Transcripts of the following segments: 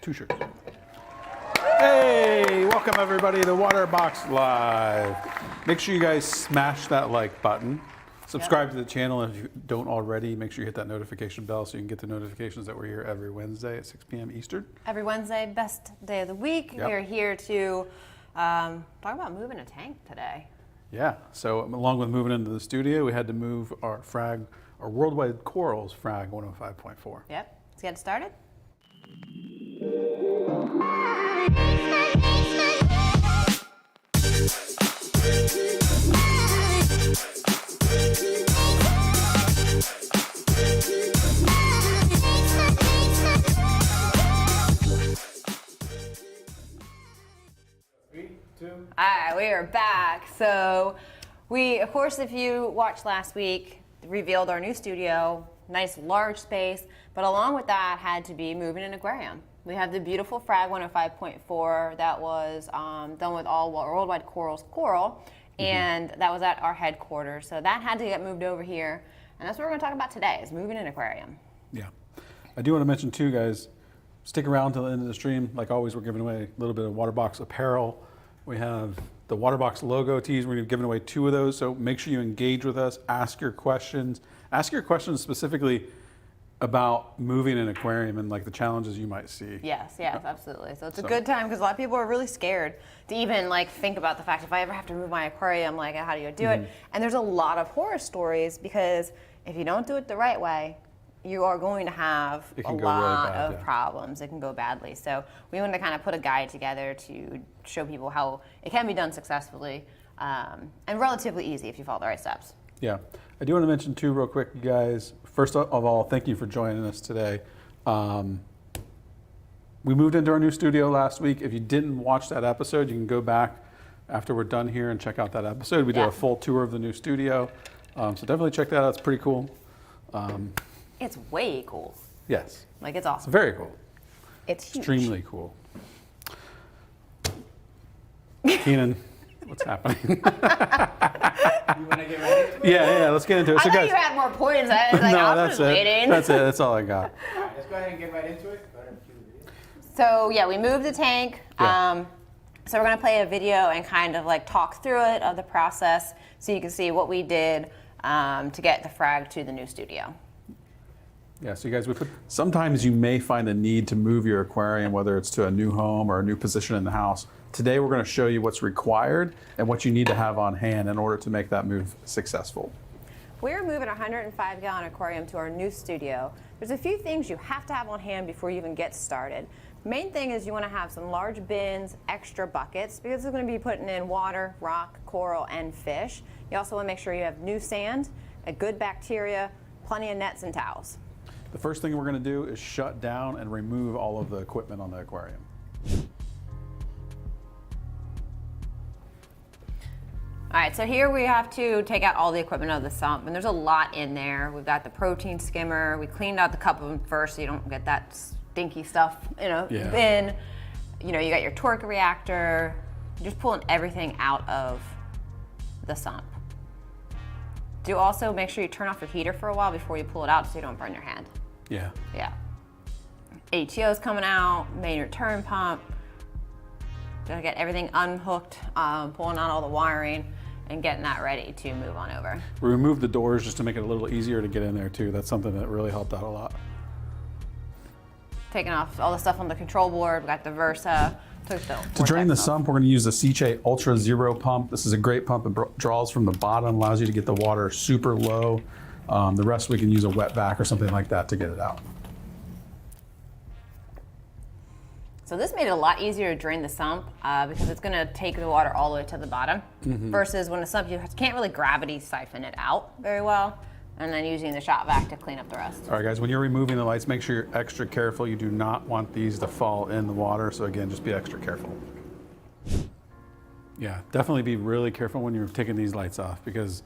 Two shirts. Hey, welcome everybody to Waterbox Live. Make sure you guys smash that like button. Subscribe to the channel if you don't already. Make sure you hit that notification bell so you can get the notifications that we're here every Wednesday at 6 p.m. Eastern. Every Wednesday, best day of the week. Yep. We are here to talk about moving a tank today. Yeah, so along with moving into the studio, we had to move our Frag, our worldwide corals Frag 105.4. Yep, let's get started. All right, we are back. So we, of course, if you watched last week, revealed our new studio, nice large space, but along with that had to be moving an aquarium. We have the beautiful Frag 105.4 that was done with all worldwide corals coral, and that was at our headquarters. So that had to get moved over here, and that's what we're going to talk about today, is moving an aquarium. Yeah. I do want to mention too, guys, stick around till the end of the stream. Like always, we're giving away a little bit of Waterbox apparel. We have the Waterbox logo tees. We're giving away 2 of those, so make sure you engage with us, ask your questions. Ask your questions specifically about moving an aquarium and like the challenges you might see. Yes, absolutely. So it's a good time because a lot of people are really scared to even like think about the fact if I ever have to move my aquarium, like how do you do it? And there's a lot of horror stories because if you don't do it the right way, you are going to have a lot of problems. It can go badly. So we wanted to kind of put a guide together to show people how it can be done successfully and relatively easy if you follow the right steps. Yeah. I do want to mention too real quick, you guys, first of all, thank you for joining us today. We moved into our new studio last week. If you didn't watch that episode, you can go back after we're done here and check out that episode. We did a full tour of the new studio. So definitely check that out. It's pretty cool. It's way cool. Yes. Like it's awesome. It's very cool. It's huge. Extremely cool. Keenan, what's happening? You want to get ready? Yeah, let's get into it. I So thought guys, you had more points. I was like, no, I was that's just it. waiting. That's it. That's all I got. All right, let's go ahead and get right into it. Go ahead and cue the video. So yeah, we moved the tank. Yeah. So we're gonna play a video and kind of like talk through it of the process so you can see what we did to get the Frag to the new studio. Yeah, so you guys, sometimes you may find a need to move your aquarium, whether it's to a new home or a new position in the house. Today we're going to show you what's required and what you need to have on hand in order to make that move successful. We're moving a 105-gallon aquarium to our new studio. There's a few things you have to have on hand before you even get started. Main thing is you want to have some large bins, extra buckets, because it's going to be putting in water, rock, coral, and fish. You also want to make sure you have new sand, a good bacteria, plenty of nets and towels. The first thing we're going to do is shut down and remove all of the equipment on the aquarium. All right, so here we have to take out all the equipment out of the sump, and there's a lot in there. We've got the protein skimmer. We cleaned out the cup of them first so you don't get that stinky stuff, bin. You got your torque reactor. You're just pulling everything out of the sump. Do also make sure you turn off your heater for a while before you pull it out so you don't burn your hand. Yeah. Yeah. ATO's coming out, main return pump. Gotta get everything unhooked, pulling out all the wiring and getting that ready to move on over. We removed the doors just to make it a little easier to get in there too. That's something that really helped out a lot. Taking off all the stuff on the control board. We got the Versa. To drain the sump, we're going to use the Seche Ultra Zero pump. This is a great pump. It draws from the bottom, allows you to get the water super low. The rest we can use a wet vac or something like that to get it out. So this made it a lot easier to drain the sump because it's going to take the water all the way to the bottom. Versus when a sump, you can't really gravity siphon it out very well. And then using the shot vac to clean up the rest. All right, guys, when you're removing the lights, make sure you're extra careful. You do not want these to fall in the water. So again, just be extra careful. Yeah, definitely be really careful when you're taking these lights off because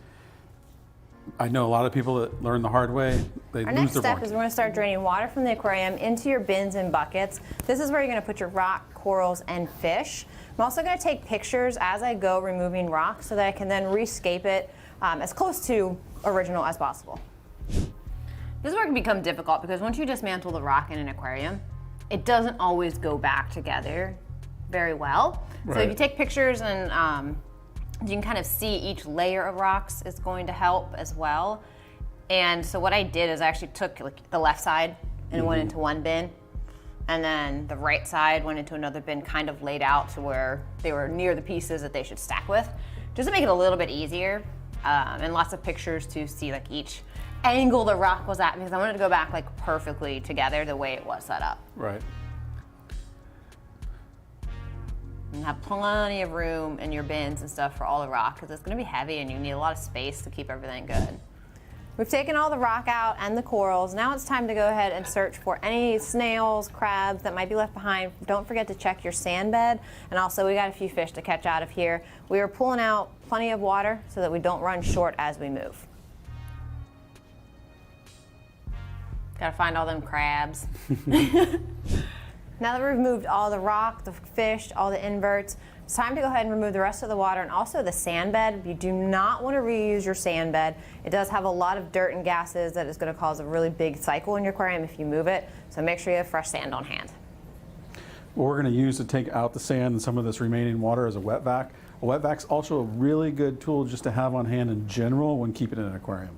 I know a lot of people that learn the hard way. They lose their Our next step warranty. is we're going to start draining water from the aquarium into your bins and buckets. This is where you're going to put your rock, corals, and fish. I'm also going to take pictures as I go removing rocks so that I can then rescape it as close to original as possible. This is where it can become difficult because once you dismantle the rock in an aquarium, it doesn't always go back together very well. So if Right. you take pictures and you can kind of see each layer of rocks is going to help as well. And so what I did is I actually took like the left side and went into one bin, and then the right side went into another bin, kind of laid out to where they were near the pieces that they should stack with, just to make it a little bit easier, and lots of pictures to see like each angle the rock was at, because I wanted to go back like perfectly together the way it was set up. Right. And have plenty of room in your bins and stuff for all the rock, because it's going to be heavy and you need a lot of space to keep everything good. We've taken all the rock out and the corals. Now it's time to go ahead and search for any snails, crabs that might be left behind. Don't forget to check your sand bed. And also we got a few fish to catch out of here. We are pulling out plenty of water so that we don't run short as we move. Gotta find all them crabs. Now that we've removed all the rock, the fish, all the inverts, it's time to go ahead and remove the rest of the water and also the sand bed. You do not want to reuse your sand bed. It does have a lot of dirt and gases that is going to cause a really big cycle in your aquarium if you move it. So make sure you have fresh sand on hand. What we're going to use to take out the sand and some of this remaining water is a wet vac. A wet vac's also a really good tool just to have on hand in general when keeping it in an aquarium.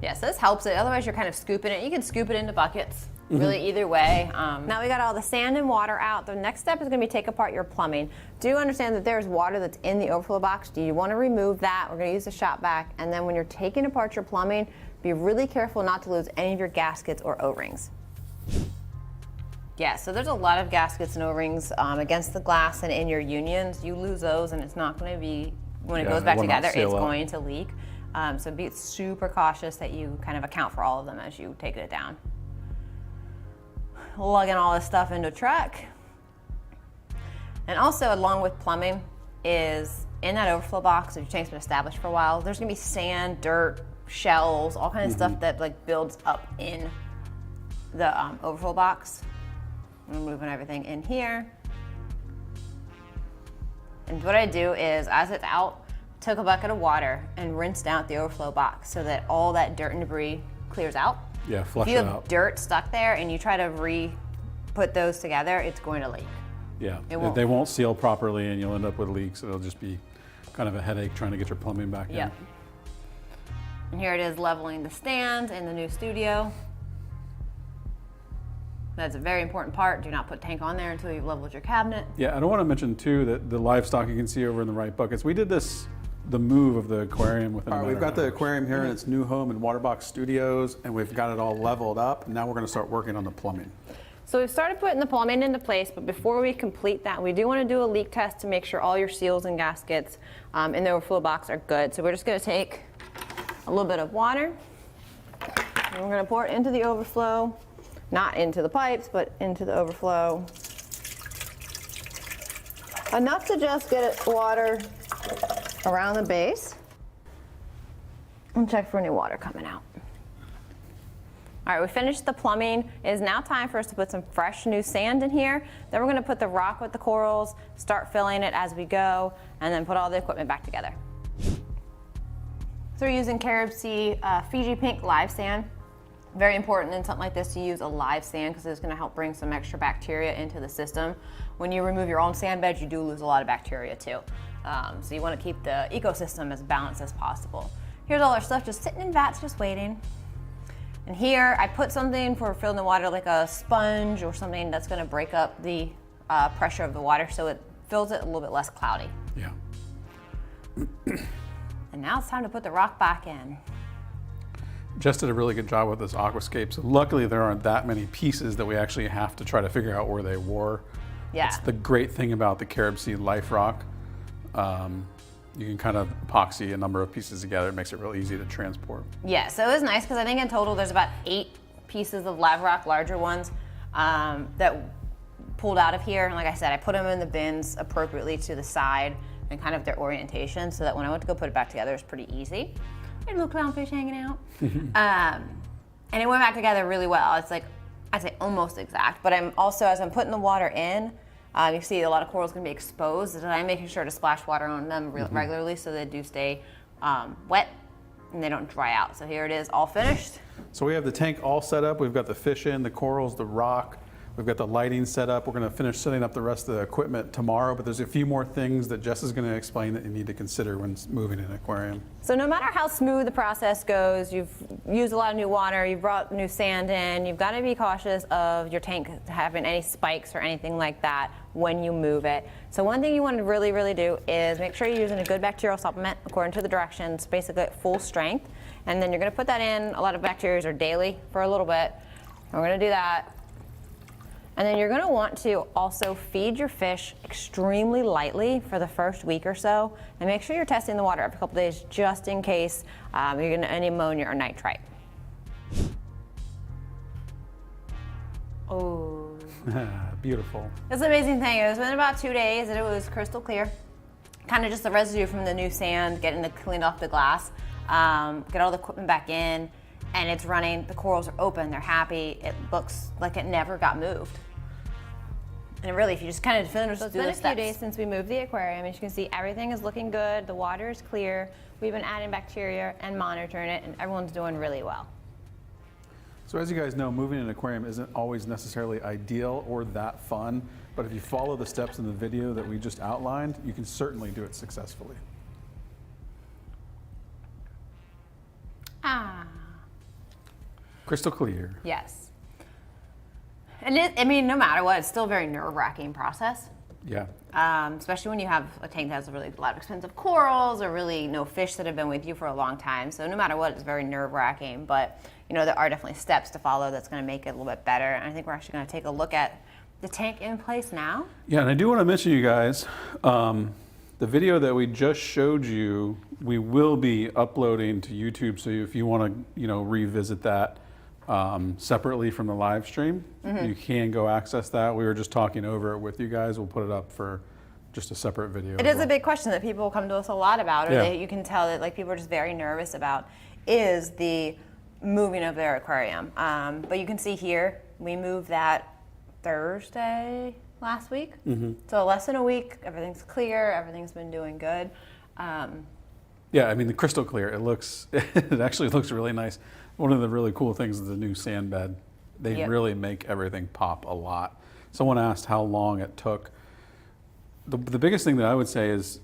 Yeah, so this helps it. Otherwise, you're kind of scooping it. You can scoop it into buckets. Really, either way. Now we got all the sand and water out. The next step is going to be take apart your plumbing. Do understand that there's water that's in the overflow box. Do you want to remove that? We're going to use the shop vac. And then when you're taking apart your plumbing, be really careful not to lose any of your gaskets or O-rings. Yeah, so there's a lot of gaskets and O-rings against the glass and in your unions. You lose those and it's not going to be, when it goes back together, it's going to leak. So be super cautious that you kind of account for all of them as you take it down. Lugging all this stuff into a truck. And also, along with plumbing, is in that overflow box, if your tank's been established for a while, there's gonna be sand, dirt, shells, all kinds of stuff that like builds up in the overflow box. I'm moving everything in here. And what I do is, as it's out, took a bucket of water and rinsed out the overflow box so that all that dirt and debris clears out. Yeah, flush If it you have out. dirt stuck there and you try to re-put those together, it's going to leak. Yeah, won't. they won't seal properly and you'll end up with leaks. It'll just be kind of a headache trying to get your plumbing back in. Yep. And here it is leveling the stand in the new studio. That's a very important part. Do not put tank on there until you've leveled your cabinet. Yeah, I don't want to mention too that the livestock you can see over in the right buckets. We did this, the move of the aquarium within a All right, matter we've got of the hours. aquarium here in its new home in Waterbox Studios, and we've got it all leveled up. And now we're going to start working on the plumbing. So we've started putting the plumbing into place, but before we complete that, we do want to do a leak test to make sure all your seals and gaskets in the overflow box are good. So we're just going to take a little bit of water, and we're going to pour it into the overflow, not into the pipes, but into the overflow. Enough to just get it water around the base, and check for any water coming out. All right, we finished the plumbing. It is now time for us to put some fresh new sand in here. Then we're gonna put the rock with the corals, start filling it as we go, and then put all the equipment back together. So we're using CaribSea Fiji Pink live sand. Very important in something like this to use a live sand because it's gonna help bring some extra bacteria into the system. When you remove your own sand bed, you do lose a lot of bacteria too. So you wanna keep the ecosystem as balanced as possible. Here's all our stuff just sitting in vats, just waiting. And here I put something for filling the water, like a sponge or something that's gonna break up the pressure of the water so it fills it a little bit less cloudy. Yeah. And now it's time to put the rock back in. Jess did a really good job with this AquaFX. So luckily there aren't that many pieces that we actually have to try to figure out where they were. Yeah. That's the great thing about the CaribSea Life Rock. You can kind of epoxy a number of pieces together. It makes it real easy to transport. Yeah, so it was nice because I think in total there's about 8 pieces of live rock, larger ones, that pulled out of here. And like I said, I put them in the bins appropriately to the side and kind of their orientation so that when I went to go put it back together, it's pretty easy. A little clownfish hanging out. And it went back together really well. It's like, I'd say almost exact, but I'm also, as I'm putting the water in, you see a lot of corals gonna be exposed, and I'm making sure to splash water on them regularly so they do stay wet and they don't dry out. So here it is, all finished. So we have the tank all set up. We've got the fish in, the corals, the rock. We've got the lighting set up. We're going to finish setting up the rest of the equipment tomorrow, but there's a few more things that Jess is going to explain that you need to consider when moving an aquarium. So no matter how smooth the process goes, you've used a lot of new water, you've brought new sand in, you've got to be cautious of your tank having any spikes or anything like that when you move it. So one thing you want to really do is make sure you're using a good bacterial supplement according to the directions, basically at full strength. And then you're going to put that in. A lot of bacteria are daily for a little bit. And we're going to do that. And then you're going to want to also feed your fish extremely lightly for the first week or so, and make sure you're testing the water every couple days just in case you're going to any ammonia or nitrite. Oh, Beautiful. it's an amazing thing. It's been about 2 days and it was crystal clear. Kind of just the residue from the new sand, getting it cleaned off the glass, get all the equipment back in, and it's running. The corals are open, they're happy. It looks like it never got moved. And really, if you just kind of finish, it's been a few days since we moved the aquarium. As you can see, everything is looking good. The water is clear. We've been adding bacteria and monitoring it, and everyone's doing really well. So as you guys know, moving an aquarium isn't always necessarily ideal or that fun, but if you follow the steps in the video that we just outlined, you can certainly do it successfully. Crystal clear. Yes. And I mean, no matter what, it's still a very nerve-wracking process. Yeah. Especially when you have a tank that has a lot of expensive corals or really no fish that have been with you for a long time. So no matter what, it's very nerve-wracking. But you know, there are definitely steps to follow that's going to make it a little bit better. And I think we're actually going to take a look at the tank in place now. Yeah, and I do want to mention, you guys, the video that we just showed you, we will be uploading to YouTube. So if you want to, revisit that separately from the live stream, you can go access that. We were just talking over it with you guys. We'll put it up for just a separate video. It is a big question that people come to us a lot about, or Yeah. that you can tell that people are just very nervous about, is the moving of their aquarium. But you can see here, we moved that Thursday last week. So less than a week, everything's clear, everything's been doing good. Yeah, I mean, the crystal clear, it actually looks really nice. One of the really cool things is the new sand bed. They Yep. really make everything pop a lot. Someone asked how long it took. The biggest thing that I would say is,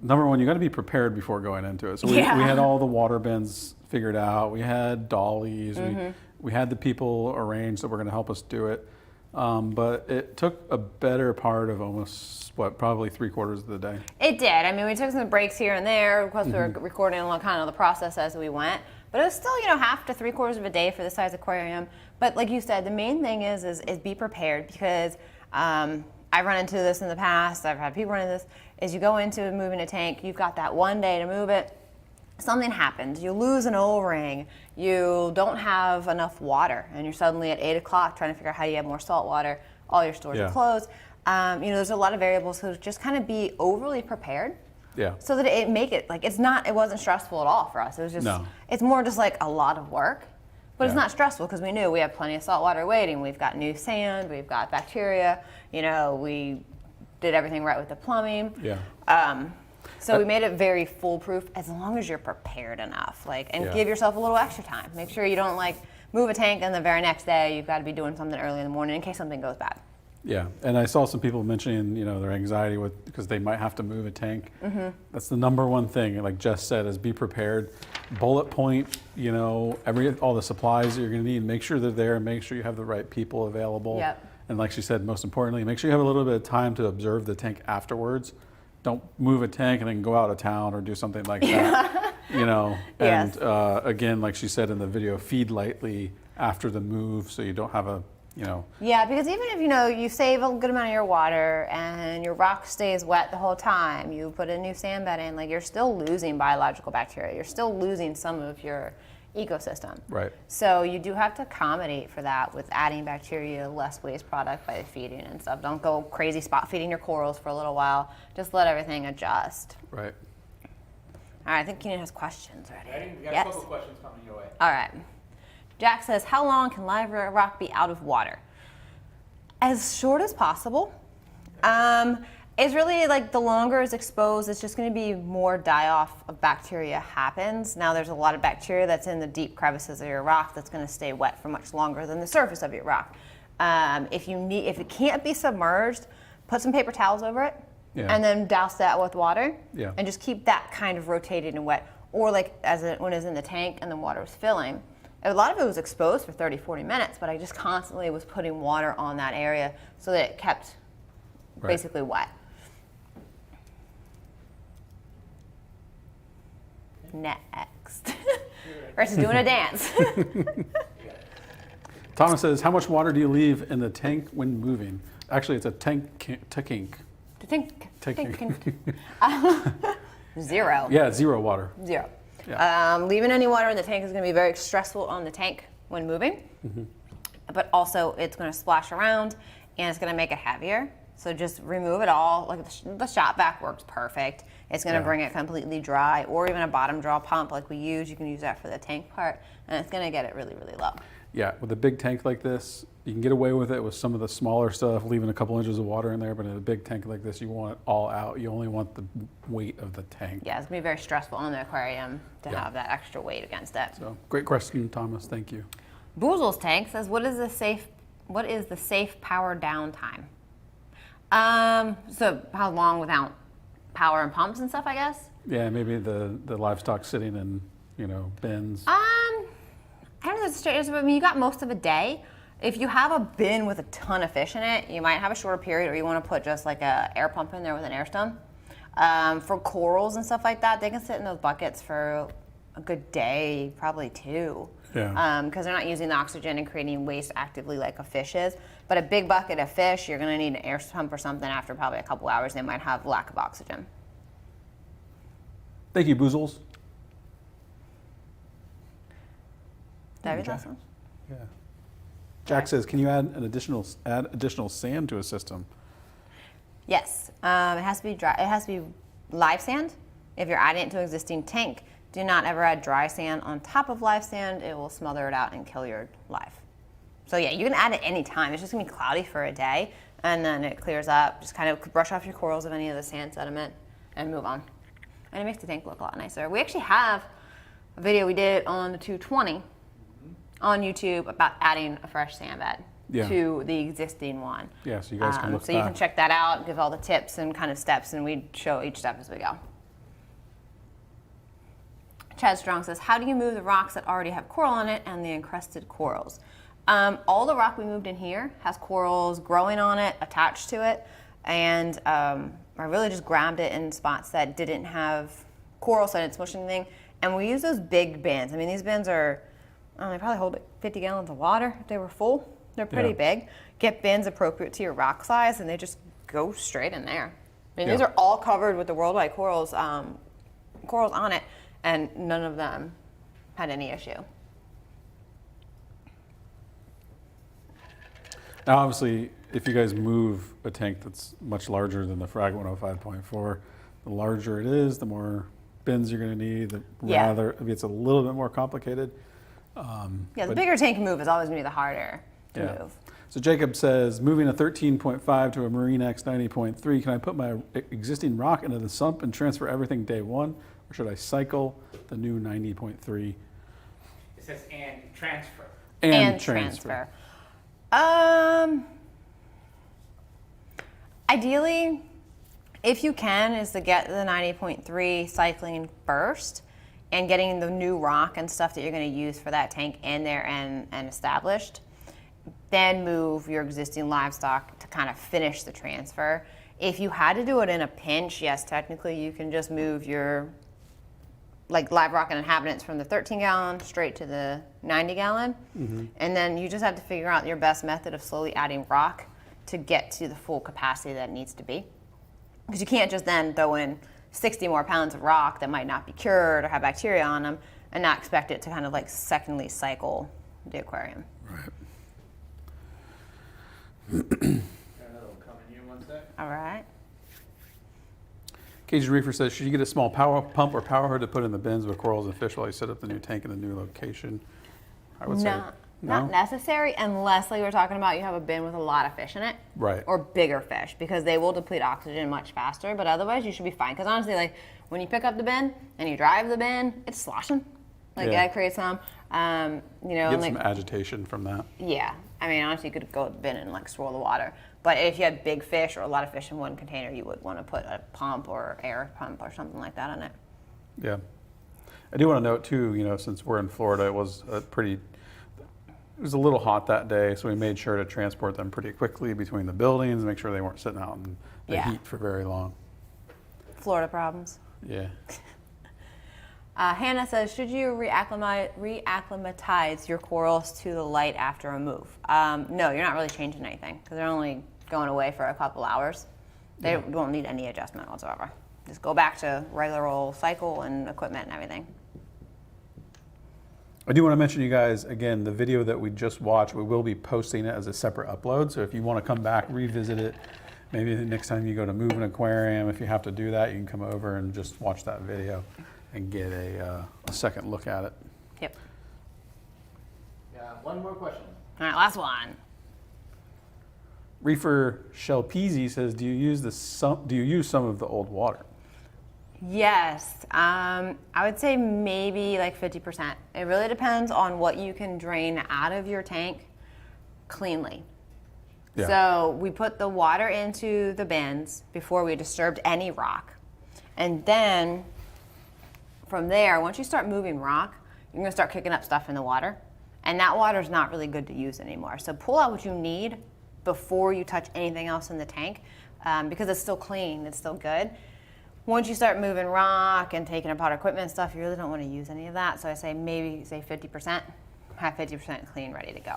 number one, you got to be prepared before going into it. So we had all the water bins figured out. We had dollies. We had the people arranged that were going to help us do it. But it took a better part of almost, probably 3/4 of the day. It did. I mean, we took some breaks here and there. Of course, we were recording along kind of the process as we went. But it was still, half to 3/4 of a day for the size aquarium. But like you said, the main thing is be prepared, because I've run into this in the past. I've had people run into this. Is you go into moving a tank, you've got that one day to move it. Something happens. You lose an O-ring. You don't have enough water, and you're suddenly at 8 o'clock trying to figure out how you have more salt water. All your stores are closed. There's a lot of variables. So just kind of be overly prepared. Yeah. So that it wasn't stressful at all for us. It was just, it's more just like a lot of work, but it's not stressful because we knew we have plenty of salt water waiting. We've got new sand, we've got bacteria, we did everything right with the plumbing. Yeah. So we made it very foolproof as long as you're prepared enough, and give yourself a little extra time. Make sure you don't move a tank and the very next day you've got to be doing something early in the morning in case something goes bad. Yeah, and I saw some people mentioning, their anxiety because they might have to move a tank. That's the number one thing, like Jess said, is be prepared. Bullet point, all the supplies that you're going to need. Make sure they're there. Make sure you have the right people available. Yep. And like she said, most importantly, make sure you have a little bit of time to observe the tank afterwards. Don't move a tank and then go out of town or do something like that. And Yes. Again, like she said in the video, feed lightly after the move so you don't have a Yeah, because even if you save a good amount of your water and your rock stays wet the whole time, you put a new sand bed in, you're still losing biological bacteria. You're still losing some of your ecosystem. Right. So you do have to accommodate for that with adding bacteria, less waste product by feeding and stuff. Don't go crazy spot feeding your corals for a little while. Just let everything adjust. Right. All right, I think Keenan has questions already. Ready? We got Yes. a couple questions coming your way. All right. Jack says, how long can live rock be out of water? As short as possible. It's really like the longer it's exposed, it's just going to be more die-off of bacteria happens. Now there's a lot of bacteria that's in the deep crevices of your rock that's going to stay wet for much longer than the surface of your rock. If it can't be submerged, put some paper towels over it, and then douse that with water, and just keep that kind of rotated and wet. Or like when it was in the tank and the water was filling, a lot of it was exposed for 30, 40 minutes, but I just constantly was putting water on that area so that it kept basically wet. Next. Rex is doing a dance. Thomas says, how much water do you leave in the tank when moving? Actually, it's a tank. Zero. Yeah, 0 water. 0. Yeah. Leaving any water in the tank is going to be very stressful on the tank when moving, but also it's going to splash around and it's going to make it heavier. So just remove it all. Like the shop vac works perfect. It's going to bring it completely dry, or even a bottom draw pump like we use. You can use that for the tank part, and it's going to get it really, really low. Yeah, with a big tank like this, you can get away with it with some of the smaller stuff, leaving a couple inches of water in there, but in a big tank like this, you want it all out. You only want the weight of the tank. Yeah, it's going to be very stressful on the aquarium to have that extra weight against it. So, great question, Thomas. Thank you. Boozle's tank says, what is the safe power downtime? So how long without power and pumps and stuff, I guess? Yeah, maybe the livestock sitting in, bins. I don't know. I mean, you got most of a day. If you have a bin with a ton of fish in it, you might have a shorter period, or you want to put just like a air pump in there with an air stone. For corals and stuff like that, they can sit in those buckets for a good day, probably 2. Yeah. Because they're not using the oxygen and creating waste actively like a fish is. But a big bucket of fish, you're going to need an air pump or something after probably a couple hours. They might have lack of oxygen. Thank you, Boozles. Did I read last one? Yeah. Jack says, can you add additional sand to a system? Yes. It has to be dry. It has to be live sand. If you're adding it to an existing tank, do not ever add dry sand on top of live sand. It will smother it out and kill your live. So yeah, you can add it any time. It's just gonna be cloudy for a day, and then it clears up. Just kind of brush off your corals of any of the sand sediment and move on. And it makes the tank look a lot nicer. We actually have a video we did on the 220 on YouTube about adding a fresh sand bed to the existing one. Yeah, so you guys can look So you can check that out, give all the tips and kind of steps, and we show each step as we go. Chad Strong says, how do you move the rocks that already have coral on it and the encrusted corals? All the rock we moved in here has corals growing on it, attached to it, and I really just grabbed it in spots that didn't have coral, so I didn't smush anything. And we use those big bins. I mean, these bins are, they probably hold like 50 gallons of water if they were full. They're pretty big. Get bins appropriate to your rock size, and they just go straight in there. I mean, these are all covered with the worldwide corals, corals on it, and none of them had any issue. Now, obviously, if you guys move a tank that's much larger than the Frag 105.4, the larger it is, the more bins you're going to need. It gets a little bit more complicated. The bigger tank move is always going to be the harder to move. So Jacob says, moving a 13.5 to a Marin X 90.3, can I put my existing rock into the sump and transfer everything day one, or should I cycle the new 90.3? It says and transfer. And transfer. Ideally, if you can, is to get the 90.3 cycling first and getting the new rock and stuff that you're going to use for that tank in there and established. Then move your existing livestock to kind of finish the transfer. If you had to do it in a pinch, yes, technically you can just move your live rock and inhabitants from the 13 gallon straight to the 90 gallon. And then you just have to figure out your best method of slowly adding rock to get to the full capacity that it needs to be. Because you can't just then throw in 60 more pounds of rock that might not be cured or have bacteria on them and not expect it to kind of like secondly cycle the aquarium. Right. Got another one coming here, one sec. All right. Cajun Reefer says, should you get a small power pump or power hood to put in the bins with corals and fish while you set up the new tank in the new location? I would say not necessary unless, like we were talking about, you have a bin with a lot of fish in it. Right. Or bigger fish, because they will deplete oxygen much faster. But otherwise, you should be fine. Because honestly, like when you pick up the bin and you drive the bin, it's sloshing. Like that creates some, you know, Get like, some agitation from that. yeah. I mean, honestly, you could go to the bin and like swirl the water. But if you had big fish or a lot of fish in one container, you would want to put a pump or air pump or something like that on it. Yeah. I do want to note too, you know, since we're in Florida, it was a little hot that day, so we made sure to transport them pretty quickly between the buildings, make sure they weren't sitting out in the heat for very long. Florida problems. Yeah. Hannah says, should you reacclimatize your corals to the light after a move? No, you're not really changing anything because they're only going away for a couple hours. They won't need any adjustment whatsoever. Just go back to regular old cycle and equipment and everything. I do want to mention, you guys, again, the video that we just watched, we will be posting it as a separate upload. So if you want to come back, revisit it, maybe the next time you go to move an aquarium, if you have to do that, you can come over and just watch that video and get a second look at it. Yep. Yeah, one more question. All right, last one. Reefer Shelpeasy says, do you use some of the old water? Yes, I would say maybe like 50%. It really depends on what you can drain out of your tank cleanly. Yeah. So we put the water into the bins before we disturbed any rock. And then from there, once you start moving rock, you're gonna start kicking up stuff in the water. And that water is not really good to use anymore. So pull out what you need before you touch anything else in the tank, because it's still clean, it's still good. Once you start moving rock and taking apart equipment and stuff, you really don't want to use any of that. So I say maybe say 50%, have 50% clean, ready to go.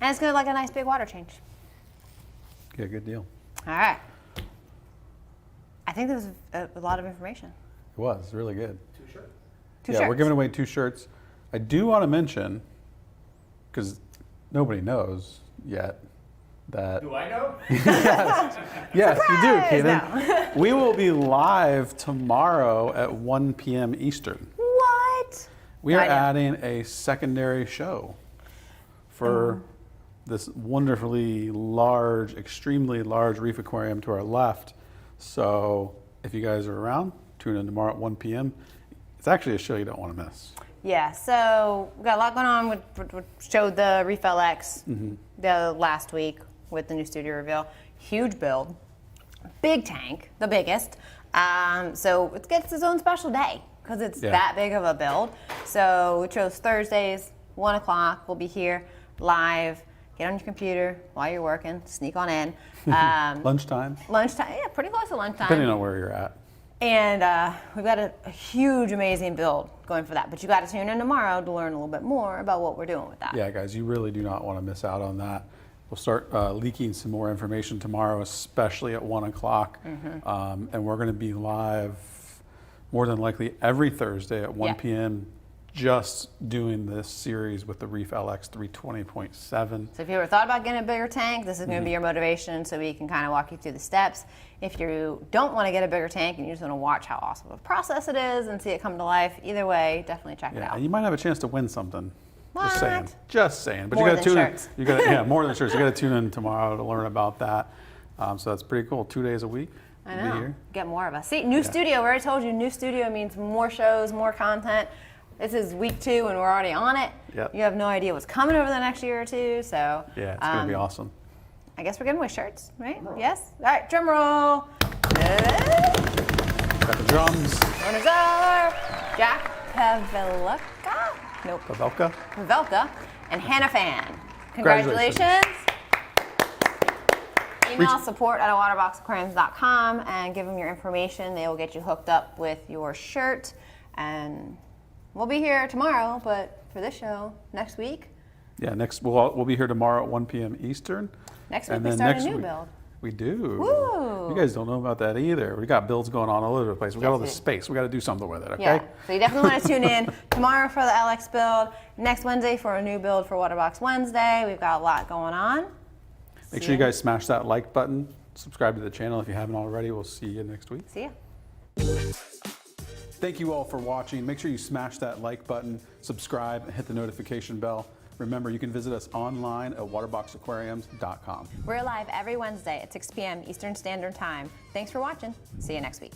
And it's gonna look like a nice big water change. Yeah, good deal. All right. I think that was a lot of information. It was really good. 2 shirts. Two We're shirts. giving away 2 shirts. I do want to mention, because nobody knows yet, that Do I know? yes, you do, Surprise! Kaden. We will be live tomorrow at 1 p.m. Eastern. What? We are I know. adding a secondary show for this wonderfully large, extremely large reef aquarium to our left. So if you guys are around, tune in tomorrow at 1 p.m. It's actually a show you don't want to miss. Yeah, so we got a lot going on. We showed the Reef LX the last week with the new studio reveal. Huge build, big tank, the biggest. So it gets its own special day because it's that big of a build. So we chose Thursdays, 1 o'clock. We'll be here live. Get on your computer while you're working, sneak on in. Lunchtime, Lunchtime, yeah, pretty close to lunchtime. depending on where you're at. And we've got a huge, amazing build going for that. But you got to tune in tomorrow to learn a little bit more about what we're doing with that. Yeah, guys, you really do not want to miss out on that. We'll start leaking some more information tomorrow, especially at 1 o'clock. And we're going to be live more than likely every Thursday at 1 p.m. just doing this series with the Reef LX 320.7. So if you ever thought about getting a bigger tank, this is going to be your motivation so we can kind of walk you through the steps. If you don't want to get a bigger tank and you just want to watch how awesome of a process it is and see it come to life, either way, definitely check it out. And you might have a chance to win something. What? Just saying. Just saying. But More you got to than tune shirts. in. You got more than shirts. You got to tune in tomorrow to learn about that. So that's pretty cool. 2 days a week. I We'll be know. here. Get more of us. See, new studio. We already told you, new studio means more shows, more content. This is week 2 and we're already on it. Yep. You have no idea what's coming over the next year or two. So Yeah, it's going to be awesome. I guess we're giving away shirts, right? Yes? All right, drum roll. Got the drums. Winners are Jack Pavelka. Nope. Pavelka. Pavelka and Hannah Fan. Congratulations. Email support@waterboxaquariums.com and give them your information. They will get you hooked up with your shirt. And we'll be here tomorrow, but for this show, next week. Yeah, we'll be here tomorrow at 1 p.m. Eastern. Next week And we then start next a new week- build. We do. Woo. You guys don't know about that either. We got builds going on all over the place. We got all this space. We got to do something with it, okay? Yeah, so you definitely want to tune in tomorrow for the LX build, next Wednesday for a new build for Waterbox Wednesday. We've got a lot going on. Make sure you guys smash that like button. Subscribe to the channel if you haven't already. We'll see you next week. See ya. Thank you all for watching. Make sure you smash that like button, subscribe, and hit the notification bell. Remember, you can visit us online at waterboxaquariums.com. We're live every Wednesday at 6 p.m. Eastern Standard Time. Thanks for watching. See you next week.